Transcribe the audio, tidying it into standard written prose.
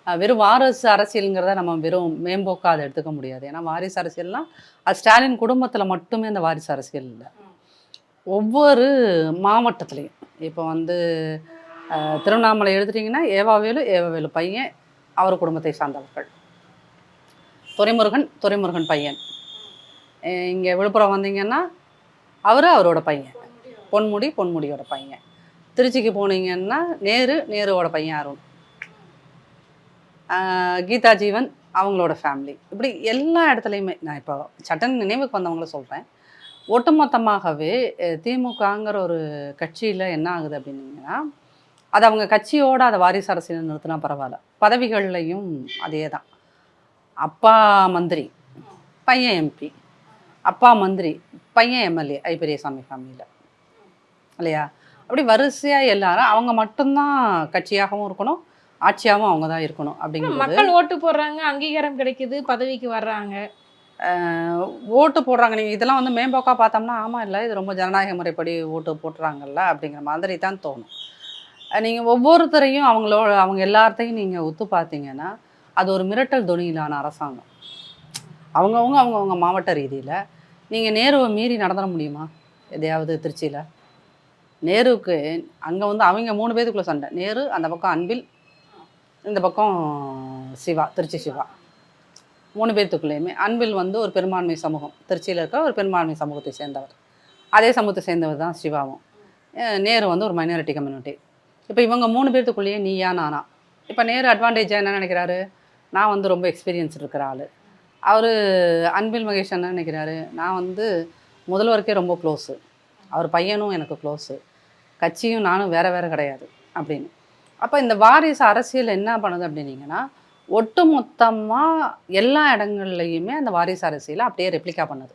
வெறும் வாரிசு அரசியலுங்கிறத நம்ம வெறும் மேம்போக்கா அதை எடுத்துக்க முடியாது. ஏன்னா வாரிசு அரசியல்னால் அது ஸ்டாலின் குடும்பத்தில் மட்டுமே அந்த வாரிசு அரசியல் இல்லை. ஒவ்வொரு மாவட்டத்துலேயும் இப்போ வந்து திருவண்ணாமலை எடுத்துட்டிங்கன்னா ஏவாவேலு பையன் அவர் குடும்பத்தை சார்ந்தவர்கள். துரைமுருகன் பையன். இங்கே விழுப்புரம் வந்தீங்கன்னா அவரோட பையன். பொன்முடியோட பையன். திருச்சிக்கு போனீங்கன்னா நேருவோட பையன் அருண். கீதா ஜீவன் அவங்களோட ஃபேமிலி. இப்படி எல்லா இடத்துலையுமே நான் இப்போ சட்டன் நினைவுக்கு வந்தவங்கள சொல்கிறேன். ஒட்டுமொத்தமாகவே திமுகங்கிற ஒரு கட்சியில் என்ன ஆகுது அப்படின்னீங்கன்னா, அது அவங்க கட்சியோடு அதை வாரிசு அரசியல் நிறுத்தினா பரவாயில்ல, பதவிகள்லையும் அதே தான். அப்பா மந்திரி, பையன் எம்பி, அப்பா மந்திரி, பையன் எம்எல்ஏ, ஐ பெரியசாமி ஃபேமிலியில் இல்லையா? அப்படி வரிசையாக எல்லாரும் அவங்க மட்டும்தான் கட்சியாகவும் இருக்கணும், ஆட்சியாகவும் அவங்க தான் இருக்கணும். அப்படிங்கிறது மக்கள் ஓட்டு போடுறாங்க, அங்கீகாரம் கிடைக்குது, பதவிக்கு வர்றாங்க, ஓட்டு போடுறாங்க. நீங்கள் இதெல்லாம் வந்து மேம்போக்காக பார்த்தோம்னா ஆமாம் இல்லை இது ரொம்ப ஜனநாயக முறைப்படி ஓட்டு போட்டுறாங்கல்ல அப்படிங்கிற மாதிரி தான் தோணும். நீங்கள் ஒவ்வொருத்தரையும் அவங்க எல்லாத்தையும் நீங்கள் ஒத்து பார்த்தீங்கன்னா அது ஒரு மிரட்டல் தொனியிலான அரசாங்கம். அவங்கவுங்க மாவட்ட ரீதியில் நீங்கள் நேருவை மீறி நடந்துட முடியுமா? எதையாவது திருச்சியில் நேருவுக்கு அங்கே வந்து அவங்க 3 பேருக்குள்ளே சண்டை. நேரு அந்த பக்கம் அன்பில், இந்த பக்கம் சிவா, திருச்சி சிவா, 3 பேர்த்துக்குள்ளேயுமே. அன்பில் வந்து ஒரு பெரும்பான்மை சமூகம், திருச்சியில் இருக்க ஒரு பெரும்பான்மை சமூகத்தை சேர்ந்தவர். அதே சமூகத்தை சேர்ந்தவர் தான் சிவாவும். நேரு வந்து ஒரு மைனாரிட்டி கம்யூனிட்டி. இப்போ இவங்க 3 பேர்த்துக்குள்ளேயே நீயா நானா. இப்போ நேரு அட்வான்டேஜாக என்ன நினைக்கிறாரு, நான் வந்து ரொம்ப எக்ஸ்பீரியன்ஸ் இருக்கிற ஆள். அவர் அன்பில் மகேஷ் என்ன நினைக்கிறாரு, நான் வந்து முதல்வருக்கே ரொம்ப க்ளோஸு, அவர் பையனும் எனக்கு க்ளோஸு, கட்சியும் நானும் வேறு கிடையாது அப்படின்னு. அப்போ இந்த வாரிசு அரசியல் என்ன பண்ணுது அப்படின்னீங்கன்னா, ஒட்டு மொத்தமாக எல்லா இடங்கள்லையுமே அந்த வாரிசு அரசியலை அப்படியே ரெப்ளிகா பண்ணுது.